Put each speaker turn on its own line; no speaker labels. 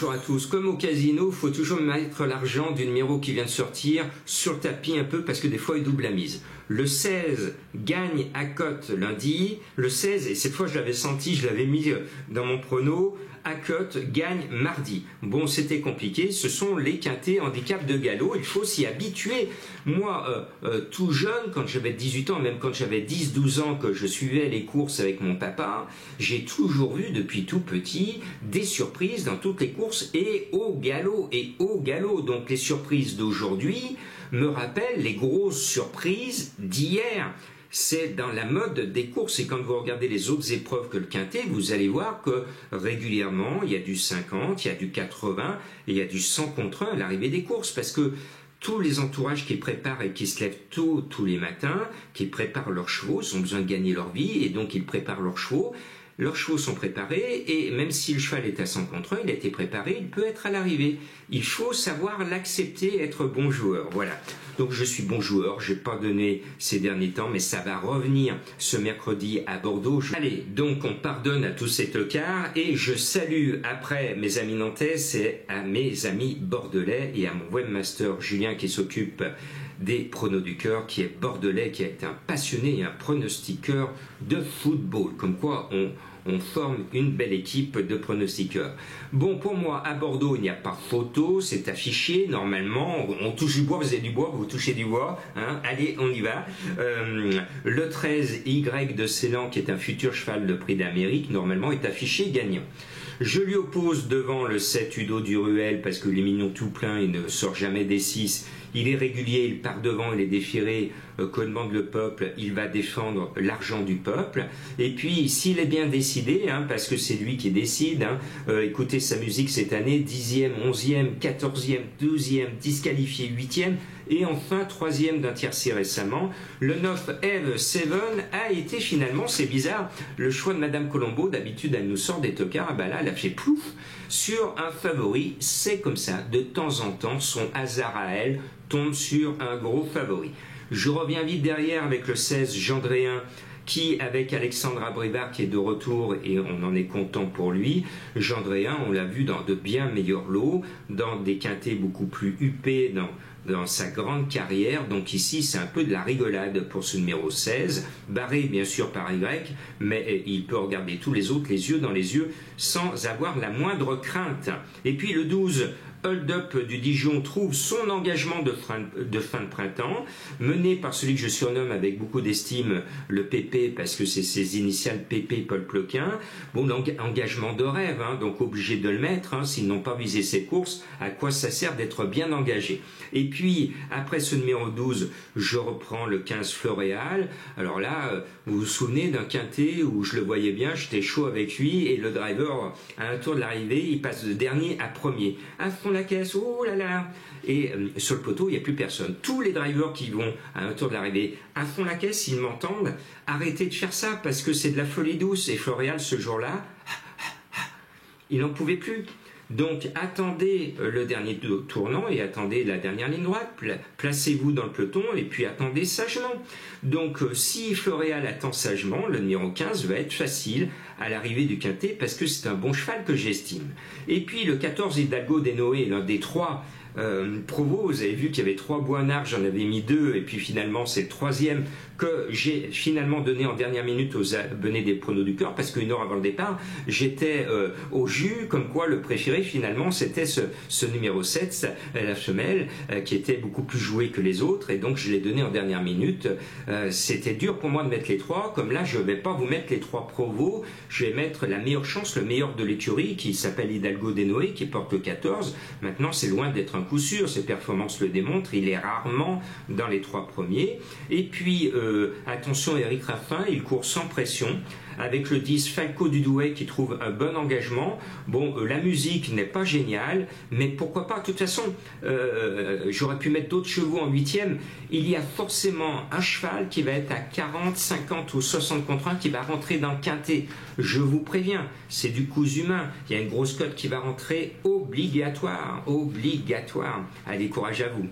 bonjour à tous. Comme au casino, il faut toujours mettre l'argent du numéro qui vient de sortir sur le tapis un peu parce que des fois il double la mise. Le 16 gagne à cote lundi. Le 16, et cette fois je l'avais senti, je l'avais mis dans mon prono, à cote gagne mardi. Bon, c'était compliqué. Ce sont les quintés handicap de galop. Il faut s'y habituer. Moi, tout jeune, quand j'avais 18 ans, même quand j'avais 10-12 ans, que je suivais les courses avec mon papa, j'ai toujours vu depuis tout petit des surprises dans toutes les courses et au galop et au galop. Donc les surprises d'aujourd'hui me rappellent les grosses surprises d'hier. C'est dans la mode des courses et quand vous regardez les autres épreuves que le quintet, vous allez voir que régulièrement il y a du 50, il y a du 80 et il y a du 100 contre 1 à l'arrivée des courses parce que tous les entourages qui préparent et qui se lèvent tôt tous les matins, qui préparent leurs chevaux, ils ont besoin de gagner leur vie et donc ils préparent leurs chevaux. Leurs chevaux sont préparés et même si le cheval est à 100 contre 1, il a été préparé, il peut être à l'arrivée. Il faut savoir l'accepter et être bon joueur. Voilà. Donc je suis bon joueur, je n'ai pas donné ces derniers temps, mais ça va revenir ce mercredi à Bordeaux. Allez, donc on pardonne à tous ces tocards et je salue après mes amis nantais et à mes amis bordelais et à mon webmaster Julien qui s'occupe des pronos du cœur, qui est bordelais, qui a été un passionné et un pronostiqueur de football. Comme quoi on forme une belle équipe de pronostiqueurs. Bon, pour moi, à Bordeaux, il n'y a pas photo, c'est affiché, normalement, on touche du bois, vous avez du bois, vous touchez du bois, hein, allez, on y va. Le 13 Y de Ceylan, qui est un futur cheval de prix d'Amérique, normalement, est affiché gagnant. Je lui oppose devant le 7 Udo du Ruel, parce que les mignons tout plein, il ne sort jamais des 6. Il est régulier, il part devant, il est déféré, que demande le peuple, il va défendre l'argent du peuple. Et puis, s'il est bien décidé, hein, parce que c'est lui qui décide, hein, écoutez sa musique cette année, 10e, 11e, 14e, 12e, disqualifié 8e, et enfin 3e d'un tiercé récemment. Le 9 Eve Seven a été finalement, c'est bizarre, le choix de Madame Colombo. D'habitude elle nous sort des tocards, ah ben là elle a fait plouf sur un favori. C'est comme ça, de temps en temps son hasard à elle tombe sur un gros favori. Je reviens vite derrière avec le 16 Gendréen, qui, avec Alexandre Abrivard, qui est de retour, et on en est content pour lui. Gendréen, on l'a vu dans de bien meilleurs lots, dans des quintets beaucoup plus huppés, dans sa grande carrière. Donc ici, c'est un peu de la rigolade pour ce numéro 16, barré bien sûr par Y, mais il peut regarder tous les autres les yeux dans les yeux sans avoir la moindre crainte. Et puis le 12, Hold Up du Dijon trouve son engagement de fin de printemps, mené par celui que je surnomme avec beaucoup d'estime le PP, parce que c'est ses initiales PP Paul Ploquin. Bon, donc engagement de rêve, hein, donc obligé de le mettre, hein, s'ils n'ont pas visé ces courses, à quoi ça sert d'être bien engagé. Et puis, après ce numéro 12, je reprends le 15 Floréal. Alors là, vous vous souvenez d'un quintet où je le voyais bien, j'étais chaud avec lui, et le driver, à un tour de l'arrivée, il passe de dernier à premier. À fond la caisse, oh là là. Et sur le poteau, il n'y a plus personne. Tous les drivers qui vont à un tour de l'arrivée à fond la caisse, s'ils m'entendent, arrêtez de faire ça, parce que c'est de la folie douce. Et Floréal, ce jour-là, il n'en pouvait plus. Donc attendez le dernier tournant et attendez la dernière ligne droite, placez-vous dans le peloton et puis attendez sagement. Donc si Floréal attend sagement, le numéro 15 va être facile à l'arrivée du quintet parce que c'est un bon cheval que j'estime. Et puis le 14 Hidalgo d'Enoé, l'un des trois Provo, vous avez vu qu'il y avait 3 Boinard, j'en avais mis 2 et puis finalement c'est le 3e que j'ai finalement donné en dernière minute aux abonnés des pronos du cœur parce qu'une heure avant le départ j'étais au jus comme quoi le préféré finalement c'était ce numéro 7, la femelle, qui était beaucoup plus joué que les autres et donc je l'ai donné en dernière minute. C'était dur pour moi de mettre les 3, comme là je ne vais pas vous mettre les 3 Provo, je vais mettre la meilleure chance, le meilleur de l'écurie qui s'appelle Hidalgo d'Enoé qui porte le 14. Maintenant c'est loin d'être un coup sûr, ses performances le démontrent, il est rarement dans les 3 premiers. Et puis attention, Eric Raffin, il court sans pression avec le 10 Falco du Douai qui trouve un bon engagement. Bon, la musique n'est pas géniale, mais pourquoi pas, de toute façon j'aurais pu mettre d'autres chevaux en 8e. Il y a forcément un cheval qui va être à 40, 50 ou 60 contre 1 qui va rentrer dans le quintet. Je vous préviens, c'est du cousu humain. Il y a une grosse cote qui va rentrer obligatoire. Allez, courage à vous.